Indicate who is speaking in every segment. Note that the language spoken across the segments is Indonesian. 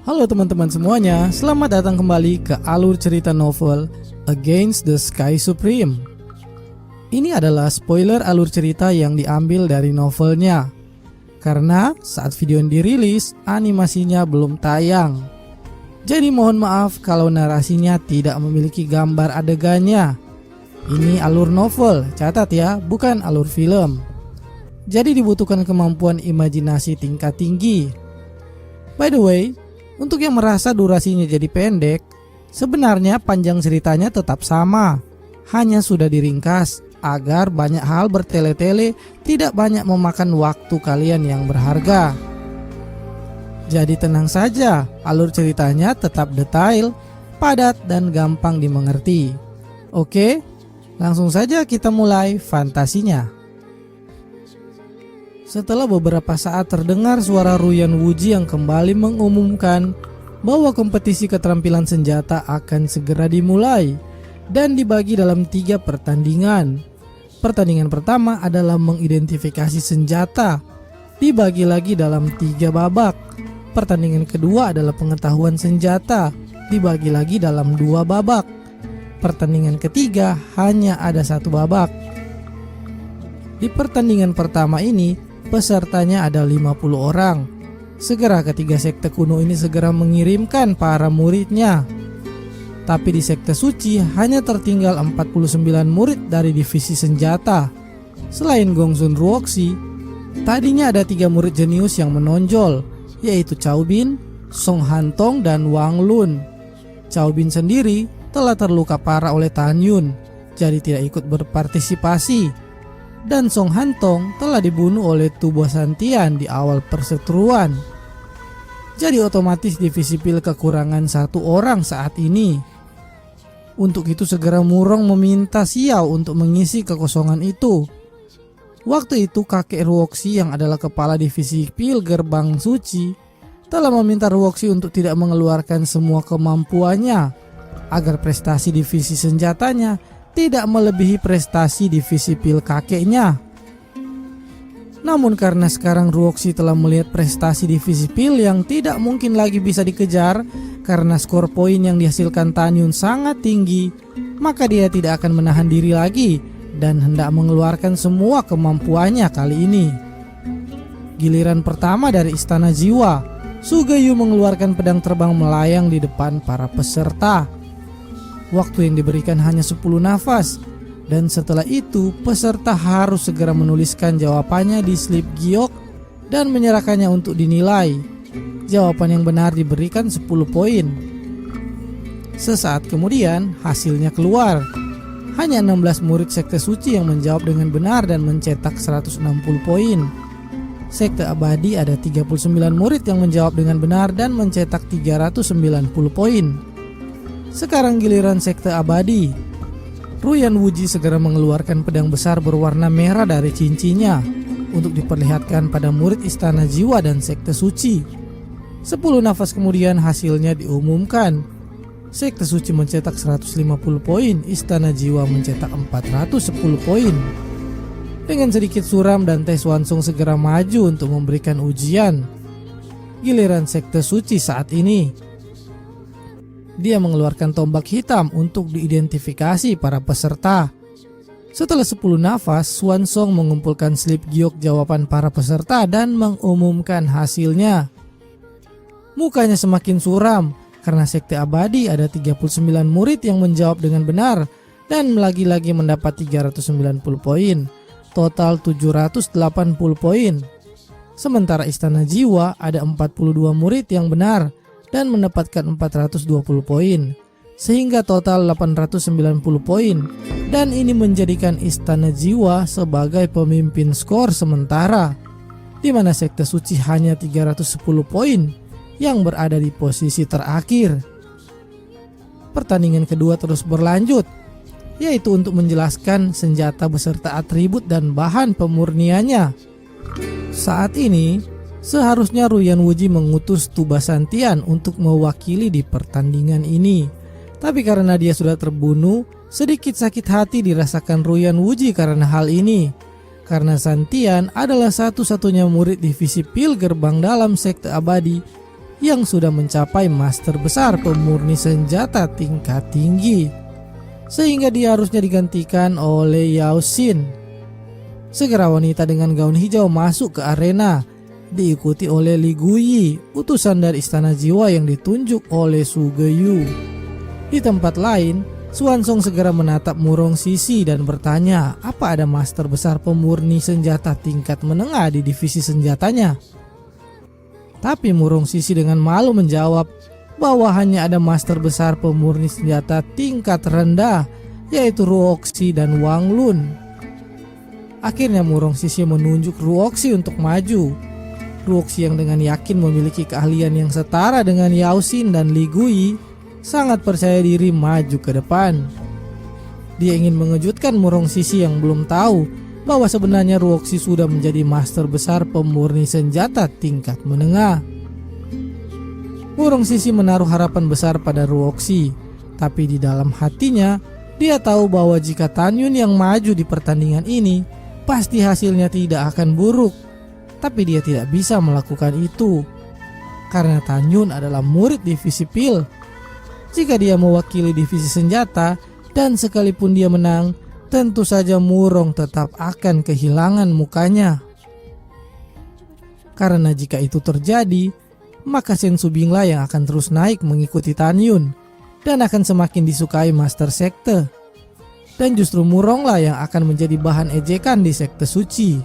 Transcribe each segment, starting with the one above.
Speaker 1: Halo teman-teman semuanya, selamat datang kembali ke alur cerita novel Against the Sky Supreme. Ini adalah spoiler alur cerita yang diambil dari novelnya, karena saat video yang dirilis, animasinya belum tayang. Jadi mohon maaf kalau narasinya tidak memiliki gambar adegannya. Ini alur novel, catat ya, bukan alur film. Jadi dibutuhkan kemampuan imajinasi tingkat tinggi. By the way, untuk yang merasa durasinya jadi pendek, sebenarnya panjang ceritanya tetap sama, hanya sudah diringkas agar banyak hal bertele-tele tidak banyak memakan waktu kalian yang berharga. Jadi tenang saja, alur ceritanya tetap detail, padat dan gampang dimengerti. Oke, langsung saja kita mulai fantasinya. Setelah beberapa saat terdengar suara Ruyan Wuji yang kembali mengumumkan bahwa kompetisi keterampilan senjata akan segera dimulai dan dibagi dalam 3 pertandingan. Pertandingan pertama adalah mengidentifikasi senjata, dibagi lagi dalam 3 babak. Pertandingan kedua adalah pengetahuan senjata, dibagi lagi dalam 2 babak. Pertandingan ketiga hanya ada 1 babak. Di pertandingan pertama ini, pesertanya ada 50 orang. Segera ketiga sekte kuno ini segera mengirimkan para muridnya. Tapi di sekte suci hanya tertinggal 49 murid dari divisi senjata. Selain Gongsun Ruoxi, tadinya ada 3 murid jenius yang menonjol, yaitu Cao Bin, Song Hantong, dan Wang Lun. Cao Bin sendiri telah terluka parah oleh Tan Yun, jadi tidak ikut berpartisipasi. Dan Song Hantong telah dibunuh oleh Tu Bo Santian di awal perseteruan. Jadi otomatis divisi pil kekurangan 1 orang saat ini. Untuk itu segera Murong meminta Xiao untuk mengisi kekosongan itu. Waktu itu kakek Ruoxi yang adalah kepala divisi pil gerbang suci telah meminta Ruoxi untuk tidak mengeluarkan semua kemampuannya agar prestasi divisi senjatanya tidak melebihi prestasi divisi pil kakeknya. Namun karena sekarang Ruoxi telah melihat prestasi divisi pil yang tidak mungkin lagi bisa dikejar karena skor poin yang dihasilkan Tan Yun sangat tinggi, maka dia tidak akan menahan diri lagi dan hendak mengeluarkan semua kemampuannya kali ini. Giliran pertama dari Istana Jiwa, Sugeyu mengeluarkan pedang terbang melayang di depan para peserta. Waktu yang diberikan hanya 10 nafas, dan setelah itu peserta harus segera menuliskan jawabannya di slip giok dan menyerahkannya untuk dinilai. Jawaban yang benar diberikan 10 poin. Sesaat kemudian hasilnya keluar. Hanya 16 murid sekte suci yang menjawab dengan benar dan mencetak 160 poin. Sekte abadi ada 39 murid yang menjawab dengan benar dan mencetak 390 poin. Sekarang giliran sekte abadi. Ruyan Wuji segera mengeluarkan pedang besar berwarna merah dari cincinnya untuk diperlihatkan pada murid Istana Jiwa dan sekte suci. 10 nafas kemudian hasilnya diumumkan. Sekte suci mencetak 150 poin, Istana Jiwa mencetak 410 poin. Dengan sedikit suram dan Teh Swansong segera maju untuk memberikan ujian. Giliran sekte suci saat ini. Dia mengeluarkan tombak hitam untuk diidentifikasi para peserta. Setelah 10 nafas, Swansong mengumpulkan slip giok jawaban para peserta dan mengumumkan hasilnya. Mukanya semakin suram karena sekte abadi ada 39 murid yang menjawab dengan benar dan lagi-lagi mendapat 390 poin, total 780 poin. Sementara Istana Jiwa ada 42 murid yang benar dan mendapatkan 420 poin, sehingga total 890 poin, dan ini menjadikan Istana Jiwa sebagai pemimpin skor sementara, di mana sekte suci hanya 310 poin yang berada di posisi terakhir. Pertandingan kedua terus berlanjut, yaitu untuk menjelaskan senjata beserta atribut dan bahan pemurniannya. Saat ini seharusnya Ruyan Wuji mengutus Tu Bo Santian untuk mewakili di pertandingan ini. Tapi karena dia sudah terbunuh, sedikit sakit hati dirasakan Ruyan Wuji karena hal ini. Karena Santian adalah satu-satunya murid divisi pil gerbang dalam sekte abadi yang sudah mencapai master besar pemurni senjata tingkat tinggi, sehingga dia harusnya digantikan oleh Yao Xin. Segera wanita dengan gaun hijau masuk ke arena, diikuti oleh Li Guyi, utusan dari Istana Jiwa yang ditunjuk oleh Su Geyu. Di tempat lain, Xuanzong segera menatap Murong Sisi dan bertanya apa ada master besar pemurni senjata tingkat menengah di divisi senjatanya. Tapi Murong Sisi dengan malu menjawab bahwa hanya ada master besar pemurni senjata tingkat rendah, yaitu Ruoxi dan Wang Lun. Akhirnya Murong Sisi menunjuk Ruoxi untuk maju. Ruoxi yang dengan yakin memiliki keahlian yang setara dengan Yao Xin dan Li Guyi sangat percaya diri maju ke depan. Dia ingin mengejutkan Murong Sisi yang belum tahu bahwa sebenarnya Ruoxi sudah menjadi master besar pemurni senjata tingkat menengah. Murong Sisi menaruh harapan besar pada Ruoxi, tapi di dalam hatinya dia tahu bahwa jika Tan Yun yang maju di pertandingan ini, pasti hasilnya tidak akan buruk. Tapi dia tidak bisa melakukan itu karena Tan Yun adalah murid divisi Pil. Jika dia mewakili divisi senjata dan sekalipun dia menang, tentu saja Murong tetap akan kehilangan mukanya. Karena jika itu terjadi, maka Shen Subinglah yang akan terus naik mengikuti Tan Yun dan akan semakin disukai Master Sekte. Dan justru Muronglah yang akan menjadi bahan ejekan di Sekte Suci.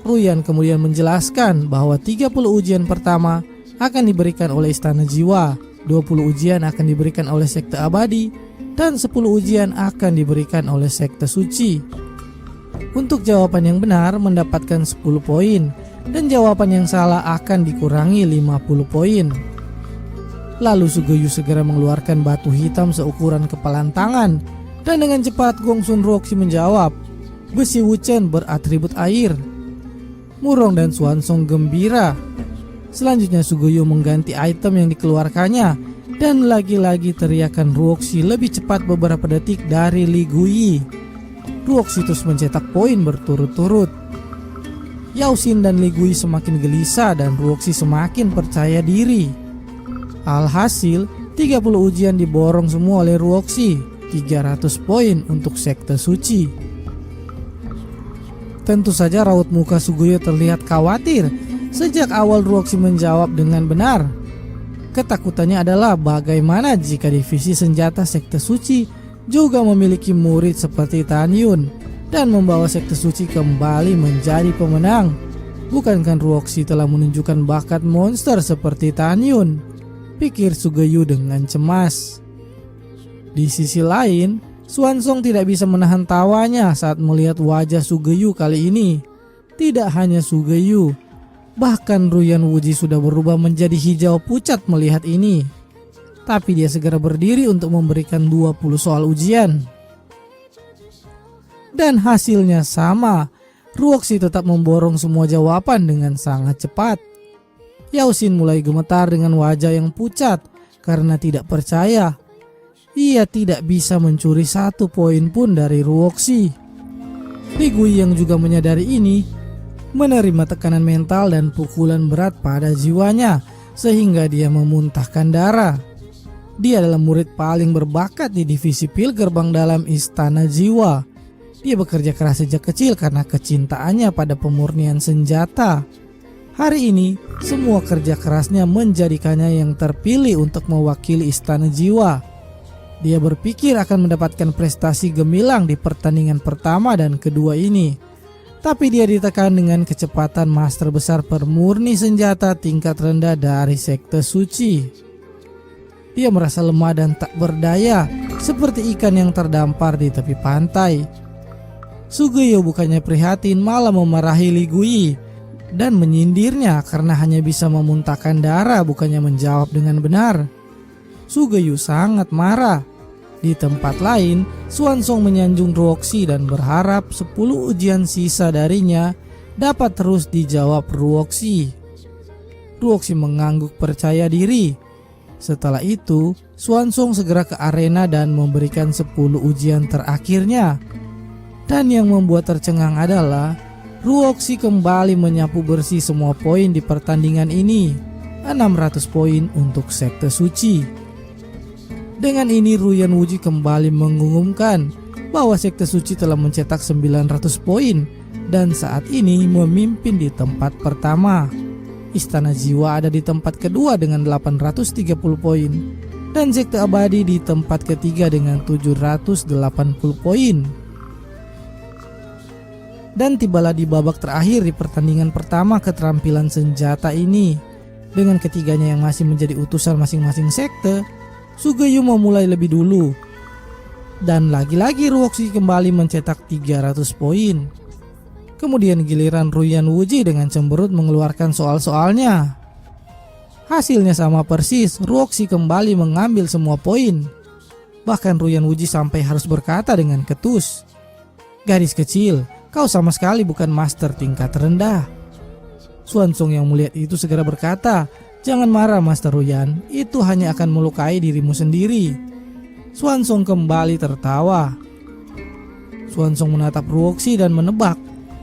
Speaker 1: Ruyan kemudian menjelaskan bahwa 30 ujian pertama akan diberikan oleh Istana Jiwa, 20 ujian akan diberikan oleh Sekte Abadi, dan 10 ujian akan diberikan oleh Sekte Suci. Untuk jawaban yang benar mendapatkan 10 poin, dan jawaban yang salah akan dikurangi 50 poin. Lalu Su Geyu segera mengeluarkan batu hitam seukuran kepalan tangan, dan dengan cepat Gong Sun Ruoxi menjawab, besi Wuchen beratribut air. Murong dan Xuanzong gembira. Selanjutnya Su Geyu mengganti item yang dikeluarkannya, dan lagi-lagi teriakan Ruoxi lebih cepat beberapa detik dari Li Guyi. Ruoxi terus mencetak poin berturut-turut. Yao Xin dan Li Guyi semakin gelisah dan Ruoxi semakin percaya diri. Alhasil 30 ujian diborong semua oleh Ruoxi, 300 poin untuk Sekte Suci. Tentu saja raut muka Su Geyu terlihat khawatir sejak awal Ruoxi menjawab dengan benar. Ketakutannya adalah bagaimana jika divisi senjata Sekte Suci juga memiliki murid seperti Tan Yun dan membawa Sekte Suci kembali menjadi pemenang. Bukankah Ruoxi telah menunjukkan bakat monster seperti Tan Yun? Pikir Su Geyu dengan cemas. Di sisi lain, Xuanzong tidak bisa menahan tawanya saat melihat wajah Su Geyu kali ini. Tidak hanya Su Geyu, bahkan Ruyan Wuji sudah berubah menjadi hijau pucat melihat ini. Tapi dia segera berdiri untuk memberikan 20 soal ujian. Dan hasilnya sama. Ruoxi tetap memborong semua jawaban dengan sangat cepat. Yao Xin mulai gemetar dengan wajah yang pucat karena tidak percaya. Ia tidak bisa mencuri 1 poin pun dari Ruoxi. Li Guyi yang juga menyadari ini menerima tekanan mental dan pukulan berat pada jiwanya sehingga dia memuntahkan darah. Dia adalah murid paling berbakat di divisi Pil Gerbang Dalam Istana Jiwa. Dia bekerja keras sejak kecil karena kecintaannya pada pemurnian senjata. Hari ini semua kerja kerasnya menjadikannya yang terpilih untuk mewakili Istana Jiwa. Dia berpikir akan mendapatkan prestasi gemilang di pertandingan pertama dan kedua ini. Tapi dia ditekan dengan kecepatan master besar pemurni senjata tingkat rendah dari Sekte Suci. Dia merasa lemah dan tak berdaya, seperti ikan yang terdampar di tepi pantai. Su Geyu bukannya prihatin, malah memarahi Li Guyi dan menyindirnya karena hanya bisa memuntahkan darah, bukannya menjawab dengan benar. Su Geyu sangat marah. Di tempat lain, Xuanzong menyanjung Ruoxi dan berharap 10 ujian sisa darinya dapat terus dijawab Ruoxi. Ruoxi mengangguk percaya diri. Setelah itu, Xuanzong segera ke arena dan memberikan 10 ujian terakhirnya. Dan yang membuat tercengang adalah Ruoxi kembali menyapu bersih semua poin di pertandingan ini, 600 poin untuk Sekte Suci. Dengan ini Ruyan Wuji kembali mengumumkan bahwa Sekte Suci telah mencetak 900 poin dan saat ini memimpin di tempat pertama. Istana Jiwa ada di tempat kedua dengan 830 poin dan Sekte Abadi di tempat ketiga dengan 780 poin. Dan tibalah di babak terakhir di pertandingan pertama keterampilan senjata ini. Dengan ketiganya yang masih menjadi utusan masing-masing sekte, Sugeo memulai lebih dulu. Dan lagi-lagi Ruoxi kembali mencetak 300 poin. Kemudian giliran Ruyan Wuji dengan cemberut mengeluarkan soal-soalnya. Hasilnya sama persis, Ruoxi kembali mengambil semua poin. Bahkan Ruyan Wuji sampai harus berkata dengan ketus, "Gadis kecil, kau sama sekali bukan master tingkat rendah." Swansong yang melihat itu segera berkata, "Jangan marah Master Ruyan, itu hanya akan melukai dirimu sendiri." Swansong kembali tertawa. Swansong menatap Ruoxi dan menebak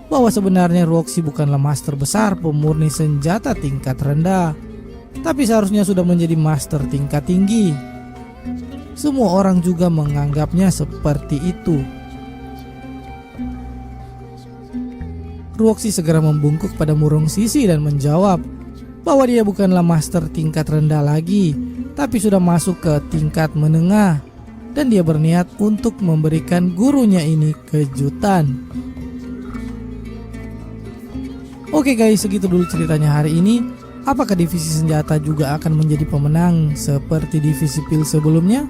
Speaker 1: bahwa sebenarnya Ruoxi bukanlah master besar pemurni senjata tingkat rendah, tapi seharusnya sudah menjadi master tingkat tinggi. Semua orang juga menganggapnya seperti itu. Ruoxi segera membungkuk pada murung sisi dan menjawab bahwa dia bukanlah master tingkat rendah lagi, tapi sudah masuk ke tingkat menengah, dan dia berniat untuk memberikan gurunya ini kejutan. Oke guys, segitu dulu ceritanya hari ini. Apakah divisi senjata juga akan menjadi pemenang seperti divisi pil sebelumnya?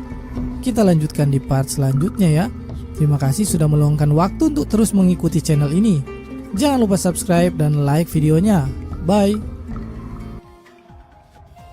Speaker 1: Kita lanjutkan di part selanjutnya ya. Terima kasih sudah meluangkan waktu untuk terus mengikuti channel ini. Jangan lupa subscribe dan like videonya. Bye.